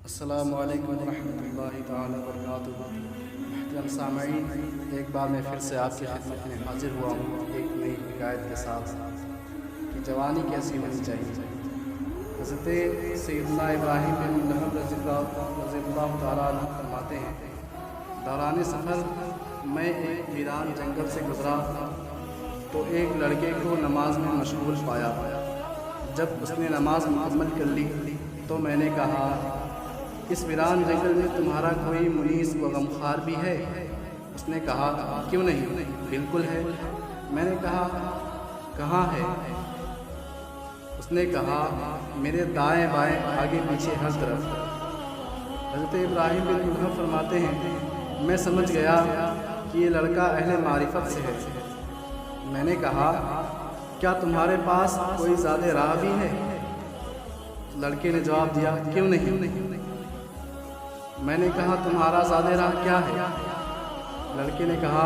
السلام علیکم ورحمۃ اللہ تعالی وبرکاتہ۔ محترم سامعین، ایک بار میں پھر سے آپ کی خدمت میں حاضر ہوا ہوں ایک نئی حکایت کے ساتھ کہ جوانی کیسی ہونی چاہیے۔ حضرت سیدنا ابراہیم بن ملہم رضی اللہ تعالیٰ عنہ فرماتے ہیں، دوران سفر میں ایک ویران جنگل سے گزرا تو ایک لڑکے کو نماز میں مشغول پایا۔ جب اس نے نماز مکمل کر لی تو میں نے کہا، اس ویران جنگل میں تمہارا کوئی منیس و غمخوار بھی ہے؟ اس نے کہا، کیوں نہیں، بالکل ہے۔ میں نے کہا، کہاں ہے؟ اس نے کہا، میرے دائیں بائیں آگے پیچھے ہر طرف۔ حضرت ابراہیم بن ملہم فرماتے ہیں، میں سمجھ گیا کہ یہ لڑکا اہل معرفت سے ہے۔ میں نے کہا، کیا تمہارے پاس کوئی زاد راہ بھی ہے؟ لڑکے نے جواب دیا، کیوں نہیں۔ میں نے کہا، تمہارا زاد راہ کیا ہے؟ لڑکے نے کہا،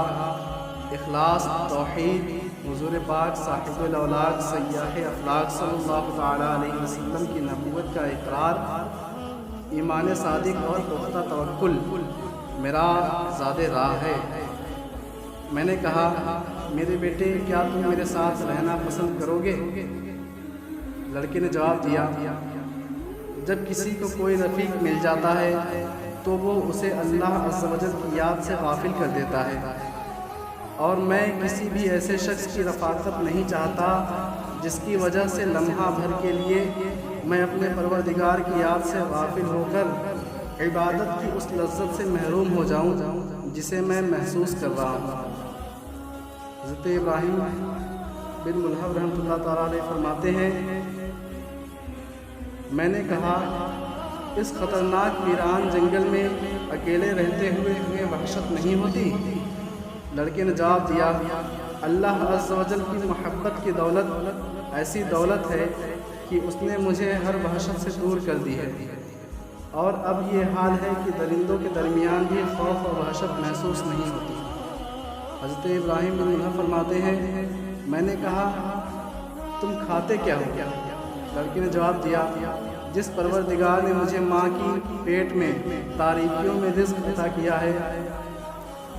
اخلاص، توحید، حضور پاک صاحب الاولاق سیاح افلاق صلی اللہ تعالیٰ علیہ وسلم کی نبوت کا اقرار، ایمان صادق اور پختہ توکل میرا زاد راہ ہے۔ میں نے کہا، میرے بیٹے، کیا تم میرے ساتھ رہنا پسند کرو گے؟ لڑکے نے جواب دیا، جب کسی کو کوئی رفیق مل جاتا ہے تو وہ اسے اللہ عز و جل کی یاد سے غافل کر دیتا ہے، اور میں کسی بھی ایسے شخص کی رفاقت نہیں چاہتا جس کی وجہ سے لمحہ بھر کے لیے میں اپنے پروردگار کی یاد سے غافل ہو کر عبادت کی اس لذت سے محروم ہو جاؤں جسے میں محسوس کر رہا ہوں۔ حضرت ابراہیم بن ملہم رحمۃ اللہ تعالیٰ علیہ فرماتے ہیں، میں نے کہا، اس خطرناک ویران جنگل میں اکیلے رہتے ہوئے تمہیں وحشت نہیں ہوتی؟ لڑکے نے جواب دیا، اللہ عز و جل کی محبت کی دولت ایسی دولت ہے کہ اس نے مجھے ہر وحشت سے دور کر دی ہے، اور اب یہ حال ہے کہ درندوں کے درمیان بھی خوف اور وحشت محسوس نہیں ہوتی۔ حضرت ابراہیم بن ملہم فرماتے ہیں، میں نے کہا، تم کھاتے کیا ہو؟ لڑکے نے جواب دیا، جس پروردگار نے مجھے ماں کی پیٹ میں تاریکیوں میں رزق عطا کیا ہے،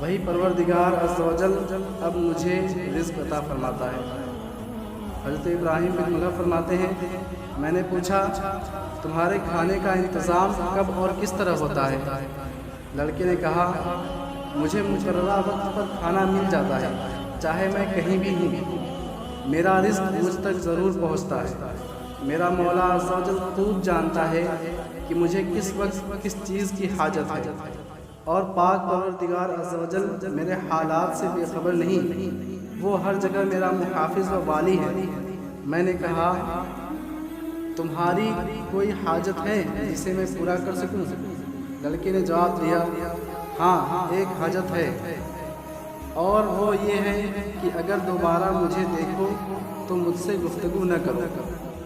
وہی پروردگار عز و جل اب مجھے رزق عطا فرماتا ہے۔ حضرت ابراہیم بن ملہم فرماتے ہیں، میں نے پوچھا، تمہارے کھانے کا انتظام کب اور کس طرح ہوتا ہے؟ لڑکے نے کہا، مجھے مقررہ وقت پر کھانا مل جاتا ہے، چاہے میں کہیں بھی ہوں، میرا رزق مجھ تک ضرور پہنچتا ہے۔ میرا مولا عز و جل خوب جانتا ہے کہ مجھے کس وقت کس چیز کی حاجت ہے، اور پاک پروردگار عز و جل میرے حالات سے بے خبر نہیں، وہ ہر جگہ میرا محافظ و والی ہے۔ میں نے کہا، تمہاری کوئی حاجت ہے جسے میں پورا کر سکوں؟ لڑکے نے جواب دیا، ہاں، ایک حاجت ہے، اور وہ یہ ہے کہ اگر دوبارہ مجھے دیکھو تو مجھ سے گفتگو نہ کرو،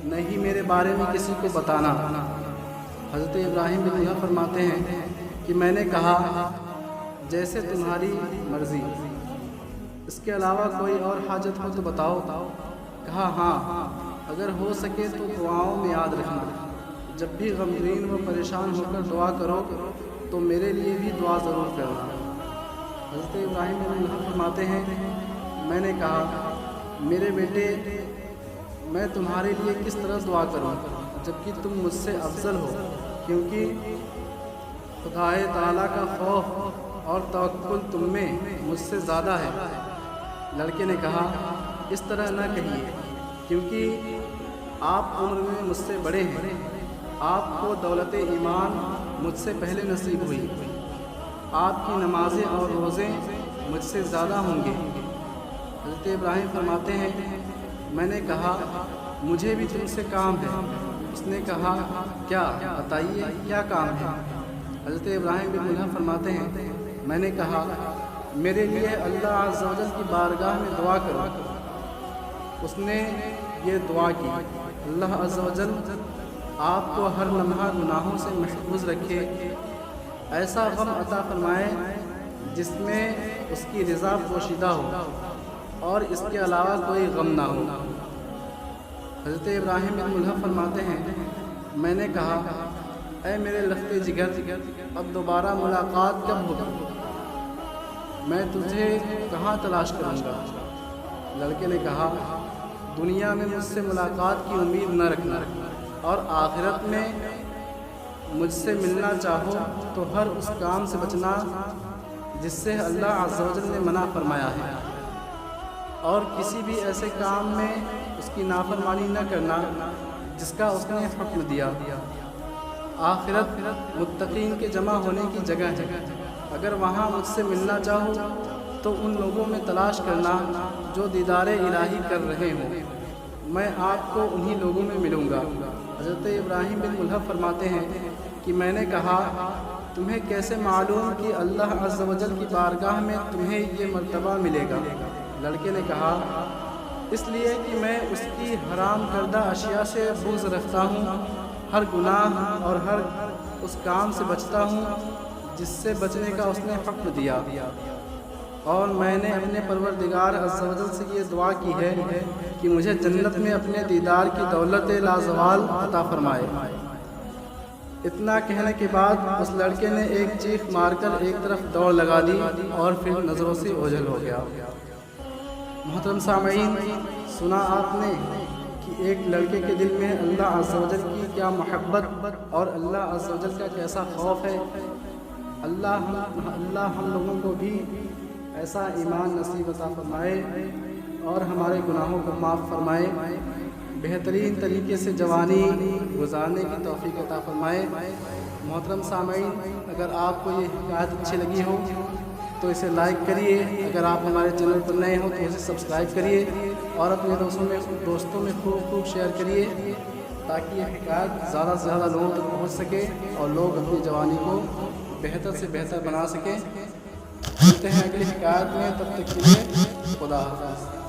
نہ ہی میرے بارے میں کسی کو بتانا۔ حضرت ابراہیم بن ملہم فرماتے ہیں کہ میں نے کہا، جیسے تمہاری مرضی، اس کے علاوہ کوئی اور حاجت ہو تو بتاؤ۔ کہا، ہاں، اگر ہو سکے تو دعاؤں میں یاد رکھنا، جب بھی غمگین و پریشان ہو کر دعا کرو تو میرے لیے بھی دعا ضرور کرنا۔ حضرت ابراہیم بن ملہم فرماتے ہیں، میں نے کہا، میرے بیٹے، میں تمہارے لیے کس طرح دعا کروں جبکہ تم مجھ سے افضل ہو، کیونکہ خدائے تعالیٰ کا خوف اور توکل تم میں مجھ سے زیادہ ہے۔ لڑکے نے کہا، اس طرح نہ کہیے، کیونکہ آپ عمر میں مجھ سے بڑے ہیں، آپ کو دولت ایمان مجھ سے پہلے نصیب ہوئی، آپ کی نمازیں اور روزے مجھ سے زیادہ ہوں گے۔ حضرت ابراہیم فرماتے ہیں، میں نے کہا، مجھے بھی تم سے کام ہے۔ اس نے کہا، کیا؟ بتائیے، کیا کام ہے؟ حضرت ابراہیم بن ملہم فرماتے ہیں، میں نے کہا، میرے لیے اللہ عز و جل کی بارگاہ میں دعا کرو۔ اس نے یہ دعا کی، اللہ عز و جل آپ کو ہر لمحہ گناہوں سے محفوظ رکھے، ایسا غم عطا فرمائے جس میں اس کی رضا پوشیدہ ہو اور اس کے علاوہ کوئی غم نہ ہو۔ حضرت ابراہیم بن ملہم فرماتے ہیں، میں نے کہا اے میرے لخت جگر، اب دوبارہ ملاقات کب ہوگی؟ میں تجھے کہاں تلاش کروں گا؟ لڑکے نے کہا دنیا میں مجھ سے ملاقات کی امید نہ رکھنا، اور آخرت میں مجھ سے ملنا چاہو تو ہر اس کام سے بچنا جس سے اللہ عز و جل نے منع فرمایا ہے، اور کسی بھی ایسے کام میں اس کی نافرمانی نہ کرنا جس کا اس نے حکم دیا۔ آخرت متقین کے جمع ہونے کی جگہ ہے، اگر وہاں مجھ سے ملنا چاہو تو ان لوگوں میں تلاش کرنا جو دیدار الہی کر رہے ہوں، میں آپ کو انہی لوگوں میں ملوں گا۔ حضرت ابراہیم بن ملہب فرماتے ہیں کہ میں نے کہا تمہیں کیسے معلوم کہ اللہ عز و جل کی بارگاہ میں تمہیں یہ مرتبہ ملے گا؟ لڑکے نے کہا اس لیے کہ میں اس کی حرام کردہ اشیاء سے بغض رکھتا ہوں، ہر گناہ اور ہر اس کام سے بچتا ہوں جس سے بچنے کا اس نے حکم دیا، اور میں نے اپنے پروردگار عز و جل سے یہ دعا کی ہے کہ مجھے جنت میں اپنے دیدار کی دولت لازوال عطا فرمائے۔ اتنا کہنے کے بعد اس لڑکے نے ایک چیخ مار کر ایک طرف دوڑ لگا دی اور پھر نظروں سے اوجھل ہو گیا۔ محترم سامعین، سنا آپ نے کہ ایک لڑکے کے دل میں اللہ عز و جل کی کیا محبت اور اللہ عز و جل کا کیسا خوف ہے۔ اللہ ہم لوگوں کو بھی ایسا ایمان نصیب عطا فرمائے اور ہمارے گناہوں کو معاف فرمائے، بہترین طریقے سے جوانی گزارنے کی توفیق عطا فرمائے۔ محترم سامعین، اگر آپ کو یہ حکایت اچھی لگی ہو تو اسے لائک کریے، اگر آپ ہمارے چینل پر نئے ہوں تو اسے سبسکرائب کریے اور اپنے دوستوں میں خوب شیئر کریے تاکہ یہ حکایت زیادہ سے زیادہ لوگوں تک پہنچ سکے اور لوگ اپنی جوانی کو بہتر سے بہتر بنا سکیں۔ ملتے ہیں اگلی حکایت میں، تب تک کے لیے خدا حافظ۔